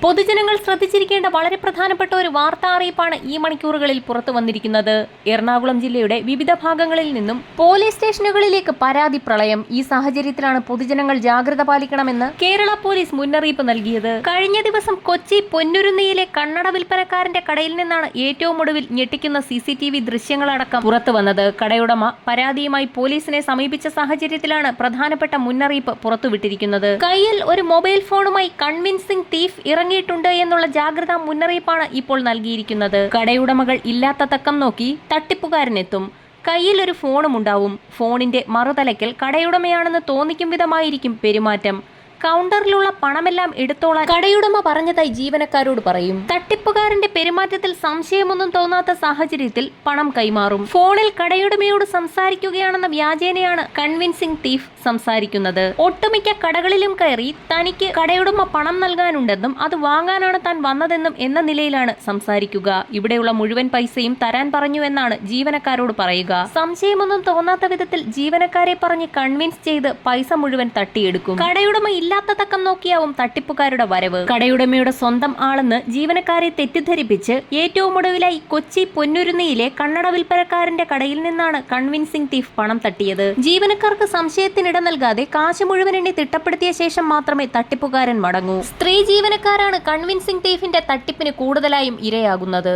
പൊതുജനങ്ങൾ ശ്രദ്ധിച്ചിരിക്കേണ്ട വളരെ പ്രധാനപ്പെട്ട ഒരു വാർത്താ അറിയിപ്പാണ് ഈ മണിക്കൂറുകളിൽ പുറത്തു വന്നിരിക്കുന്നത്. എറണാകുളം ജില്ലയുടെ വിവിധ ഭാഗങ്ങളിൽ നിന്നും പോലീസ് സ്റ്റേഷനുകളിലേക്ക് പരാതി പ്രളയം. ഈ സാഹചര്യത്തിലാണ് പൊതുജനങ്ങൾ ജാഗ്രത പാലിക്കണമെന്ന് കേരള പോലീസ് മുന്നറിയിപ്പ് നൽകിയത്. കഴിഞ്ഞ ദിവസം കൊച്ചി പൊന്നുരുന്നിയിലെ കണ്ണട വിൽപ്പനക്കാരന്റെ കടയിൽ നിന്നാണ് ഏറ്റവും ഒടുവിൽ ഞെട്ടിക്കുന്ന CCTV ദൃശ്യങ്ങളടക്കം പുറത്തു വന്നത്. കടയുടമ പരാതിയുമായി പോലീസിനെ സമീപിച്ച സാഹചര്യത്തിലാണ് പ്രധാനപ്പെട്ട മുന്നറിയിപ്പ് പുറത്തുവിട്ടിരിക്കുന്നത്. കയ്യിൽ ഒരു മൊബൈൽ ഫോണുമായി കൺവിൻസിംഗ് തീഫ് ഇറങ്ങിയിട്ടുണ്ട് എന്നുള്ള ജാഗ്രതാ മുന്നറിയിപ്പാണ് ഇപ്പോൾ നൽകിയിരിക്കുന്നത്. കടയുടമകൾ ഇല്ലാത്ത തക്കം നോക്കി തട്ടിപ്പുകാരനെത്തും. കയ്യിൽ ഒരു ഫോണും ഉണ്ടാവും. ഫോണിന്റെ മറുതലയ്ക്കൽ കടയുടമയാണെന്ന് തോന്നിക്കും വിധമായിരിക്കും പെരുമാറ്റം. കൗണ്ടറിലുള്ള പണമെല്ലാം എടുത്തോളാൻ കടയുടമ പറഞ്ഞതായി ജീവനക്കാരോട് പറയും. തട്ടിപ്പുകാരന്റെ പെരുമാറ്റത്തിൽ സംശയമൊന്നും തോന്നാത്ത സാഹചര്യത്തിൽ പണം കൈമാറും. ഫോണിൽ കടയുടമയോട് സംസാരിക്കുകയാണെന്ന വ്യാജേനയാണ് കൺവിൻസിംഗ് തീഫ് സംസാരിക്കുന്നത്. ഒട്ടുമിക്ക കടകളിലും കയറി തനിക്ക് കടയുടമ പണം നൽകാനുണ്ടെന്നും അത് വാങ്ങാനാണ് താൻ വന്നതെന്നും എന്ന നിലയിലാണ് സംസാരിക്കുക. ഇവിടെയുള്ള മുഴുവൻ പൈസയും തരാൻ പറഞ്ഞു എന്നാണ് ജീവനക്കാരോട് പറയുക. സംശയമൊന്നും തോന്നാത്ത വിധത്തിൽ ജീവനക്കാരെ പറഞ്ഞ് കൺവിൻസ് ചെയ്ത് പൈസ മുഴുവൻ തട്ടിയെടുക്കും. കടയുടമ ഇല്ലാത്ത തക്കം നോക്കിയാവും തട്ടിപ്പുകാരുടെ വരവ്. കടയുടമയുടെ സ്വന്തം ആളെന്ന് ജീവനക്കാരെ തെറ്റിദ്ധരിപ്പിച്ച് ഏറ്റവും ഒടുവിലായി കൊച്ചി പൊന്നുരുന്നിയിലെ കണ്ണട വിൽപ്പനക്കാരന്റെ കടയിൽ നിന്നാണ് കൺവിൻസിംഗ് തീഫ് പണം തട്ടിയത്. ജീവനക്കാർക്ക് സംശയത്തിനിട നൽകാതെ കാശ് മുഴുവൻ എണ്ണി തിട്ടപ്പെടുത്തിയ ശേഷം മാത്രമേ തട്ടിപ്പുകാരൻ മടങ്ങൂ. സ്ത്രീ ജീവനക്കാരാണ് കൺവിൻസിംഗ് തീഫിന്റെ തട്ടിപ്പിന് കൂടുതലായും ഇരയാകുന്നത്.